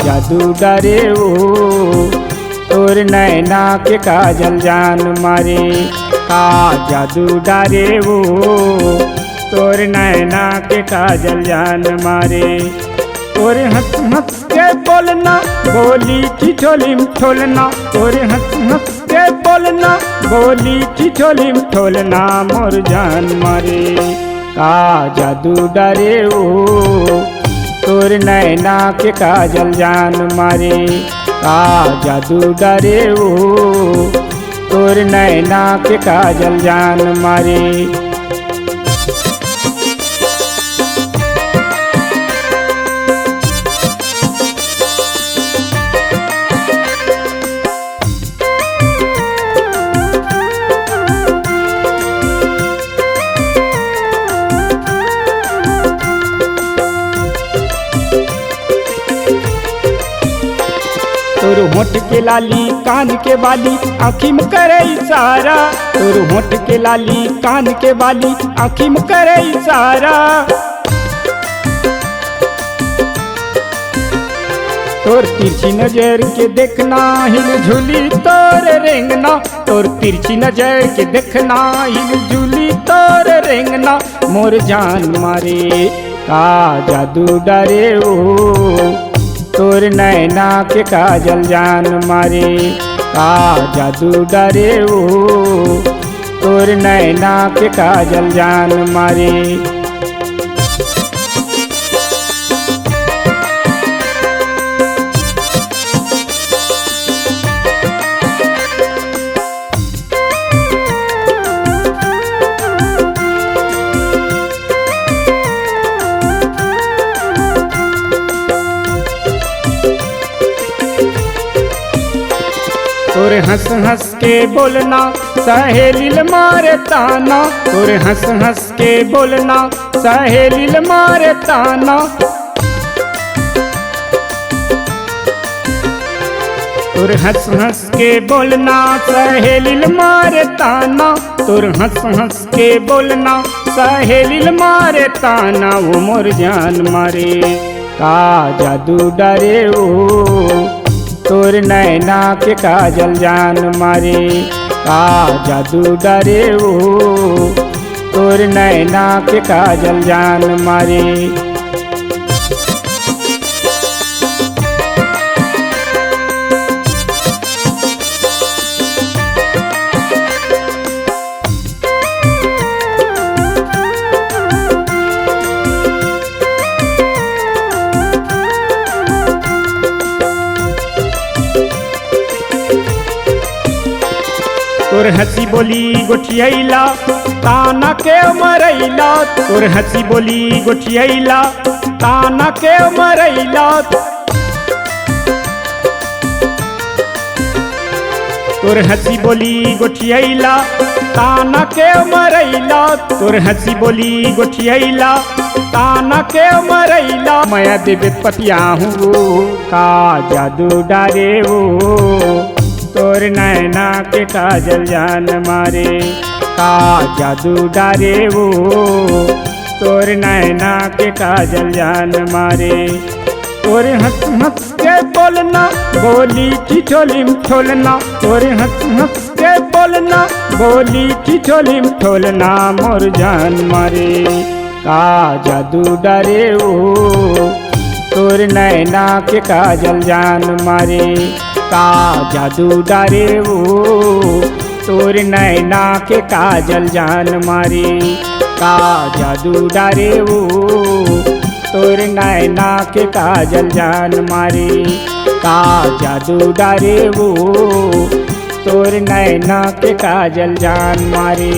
जादू डारे वो तोर नैना के काजल जान मारे। का जादू डारे वो तोर नैना के काजल जान मारे। तोरे हंस हंस के बोलना बोली ठिठोली ठोलना। तोरे हंस हंस के बोलना बोली ठिठोली ठोलना मोर जान मारे। का जादू डारे वो तोर नैना के काजल जान मारे। का जादू डारे वो तोर नैना के काजल जान मारे। तोर होठ के लाली कान के बाली आँखी में करे इशारा। तोर होठ के लाली कान के बाली आँखी में करे इशारा। तोर तिरछी नजर के देखना हिल झूली तोर रेंगना। तोर तिरछी नजर के देखना हिल झूली तोर रेंगना मोर जान मारे। का जादू डारे वो तोर नैना के काजल जान मारे। का जादू डारे वो तोर नैना के काजल जान मारे। तोरे हंस हंस के बोलना सहेलिल मारे ताना। तोरे हंस हंस के बोलना सहेलिल मारे ताना। तोरे हंस हंस के बोलना सहेलिल मारे ताना। तोरे हंस हंस के बोलना सहेलिल मारे ताना वो मोर जान मारे। का जादू डारे वो तोर नैना के काजल जान मारे। का जादू डारे वो तोर नैना के काजल जान मारे। तोर हंसी बोली गोठियैला ताना के मरैला। तोर हंसी बोली गोठियैला ताना के मरैला। तोर हंसी बोली गोठियैला ताना के मरैला। तोर हंसी बोली गोठियैला ताना के मरैला मैं देवे पतिया हूँ। का जादू डारे वो तोर नैना के काजल जान मारे। का जादू डारे वो तोर नैना के काजल जान मारे। तोरे हंस हंस के बोलना बोली ठिठोली ठोलना। तोरे हंस हंस के बोलना बोली ठिठोली ठोलना मोर जान मारे। का जादू डारे वो तोर नैना के काजल जान मारे। का जादू डारे वो तोर नैना के काजल जान मारे। का जादू डारे वो तोर नैना के काजल जान मारे। का जादू डारे वो तोर नैना के काजल जान मारे।